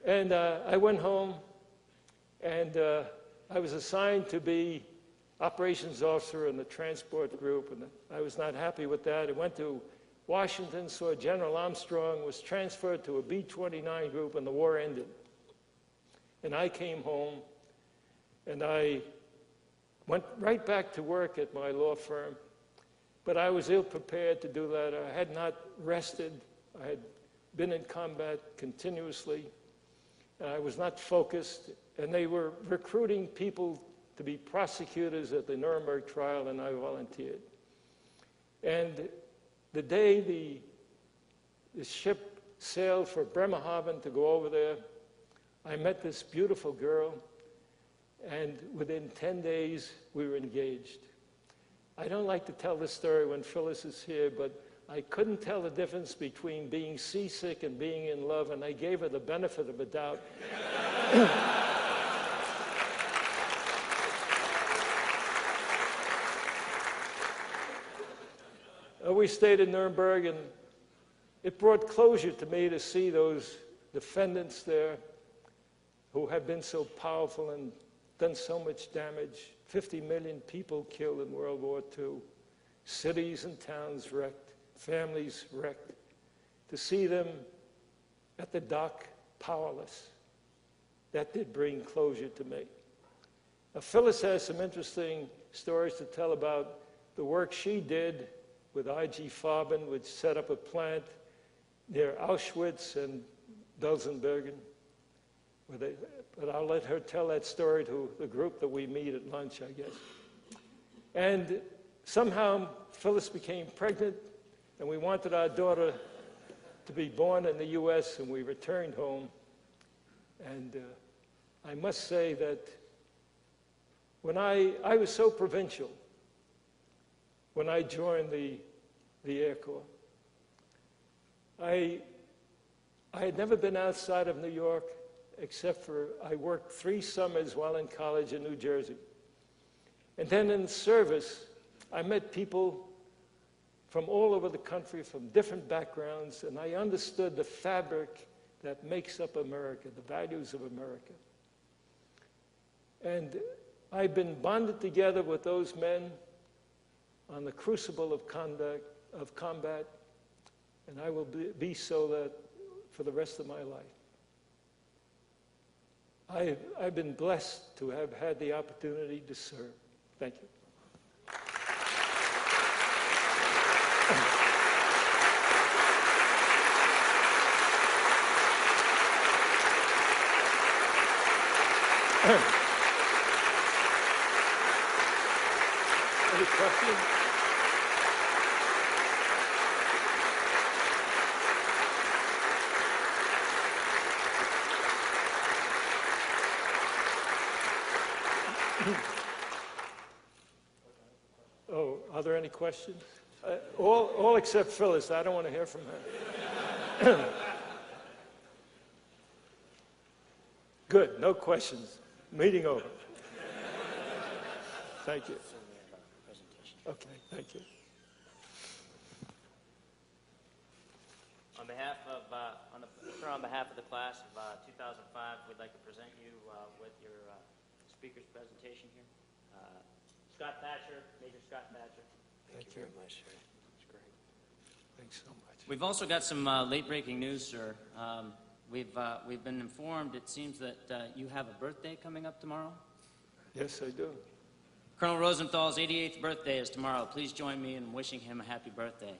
And I went home, and I was assigned to be operations officer in the transport group, and I was not happy with that. I went to Washington, saw General Armstrong, was transferred to a B-29 group, and the war ended. And I came home, and I went right back to work at my law firm, but I was ill-prepared to do that. I had not rested. I had been in combat continuously, and I was not focused, and they were recruiting people to be prosecutors at the Nuremberg trial, and I volunteered. And the day the ship sailed for Bremerhaven to go over there, I met this beautiful girl, and within 10 days, we were engaged. I don't like to tell this story when Phyllis is here, but I couldn't tell the difference between being seasick and being in love, and I gave her the benefit of a doubt. We stayed in Nuremberg, and it brought closure to me to see those defendants there who have been so powerful and done so much damage. 50 million people killed in World War II, cities and towns wrecked, families wrecked. To see them at the dock, powerless, that did bring closure to me. Now, Phyllis has some interesting stories to tell about the work she did with I.G. Farben, which set up a plant near Auschwitz and Belsenbergen. But I'll let her tell that story to the group that we meet at lunch, I guess. And somehow Phyllis became pregnant, and we wanted our daughter to be born in the U.S., and we returned home. And I must say that when I was so provincial when I joined the Air Corps. I had never been outside of New York, except for I worked 3 summers while in college in New Jersey. And then in service, I met people from all over the country, from different backgrounds, and I understood the fabric that makes up America, the values of America. And I've been bonded together with those men on the crucible of combat, and I will be so that for the rest of my life. I've been blessed to have had the opportunity to serve. Thank you. Any questions? Oh, are there any questions? All except Phyllis. I don't want to hear from her. Good. No questions. Meeting over. Thank you. Okay, thank you. On behalf of the class of 2005, we'd like to present you with your speaker's presentation here. Scott Thatcher, Major Scott Thatcher. Thank you very much, sir. That's great. Thanks so much. We've also got some late-breaking news, sir. We've been informed, it seems that you have a birthday coming up tomorrow. Yes, I do. Colonel Rosenthal's 88th birthday is tomorrow. Please join me in wishing him a happy birthday.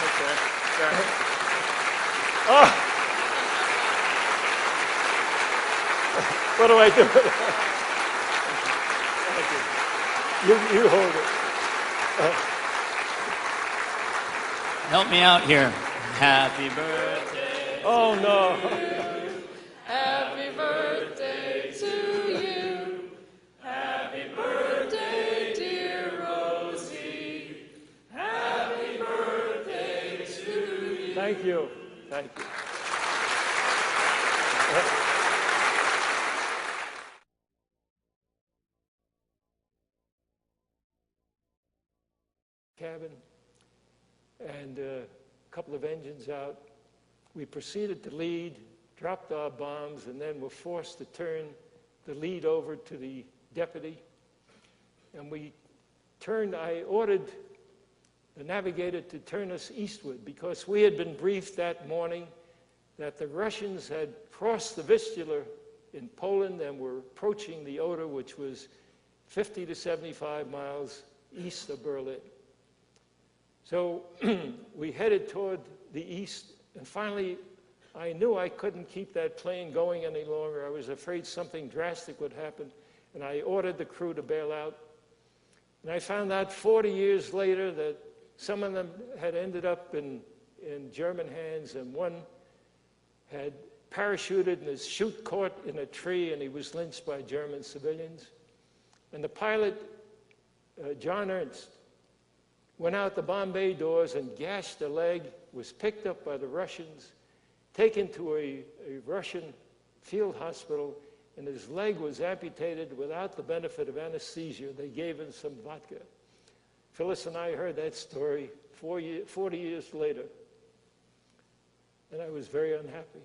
Okay. Oh! What do I do? Thank you. You hold it. Help me out here. Happy birthday. Oh, no. Happy birthday to you. Happy birthday, dear Rosie. Happy birthday to you. Thank you. Thank you. Cabin and a couple of engines out. we proceeded to lead, dropped our bombs, and then were forced to turn the lead over to the deputy. And we turned, I ordered the navigator to turn us eastward because we had been briefed that morning that the Russians had crossed the Vistula in Poland and were approaching the Oder, which was 50 to 75 miles east of Berlin. So we headed toward the east, and finally I knew I couldn't keep that plane going any longer. I was afraid something drastic would happen, and I ordered the crew to bail out. And I found out 40 years later that some of them had ended up in German hands, and one had parachuted and his chute caught in a tree, and he was lynched by German civilians. And the pilot, John Ernst, went out the bomb bay doors and gashed a leg, was picked up by the Russians, taken to a Russian field hospital, and his leg was amputated without the benefit of anesthesia. They gave him some vodka. Phyllis and I heard that story 40 years later, and I was very unhappy.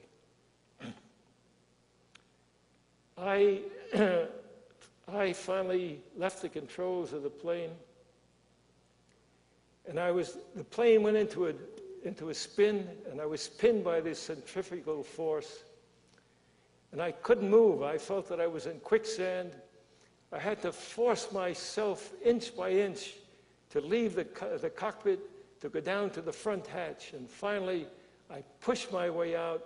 I finally left the controls of the plane, and the plane went into a spin, and I was pinned by this centrifugal force, and I couldn't move. I felt that I was in quicksand. I had to force myself inch by inch to leave the cockpit, to go down to the front hatch, and finally I pushed my way out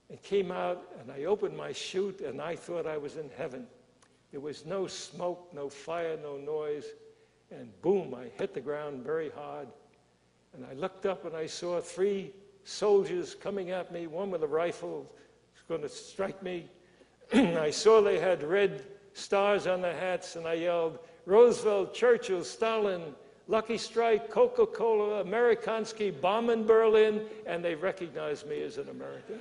and came out, and I opened my chute, and I thought I was in heaven. There was no smoke, no fire, no noise, and boom, I hit the ground very hard. And I looked up and I saw 3 soldiers coming at me, one with a rifle was going to strike me. I saw they had red stars on their hats, and I yelled, "Roosevelt, Churchill, Stalin, Lucky Strike, Coca-Cola, Amerikansky, bomb in Berlin," and they recognized me as an American.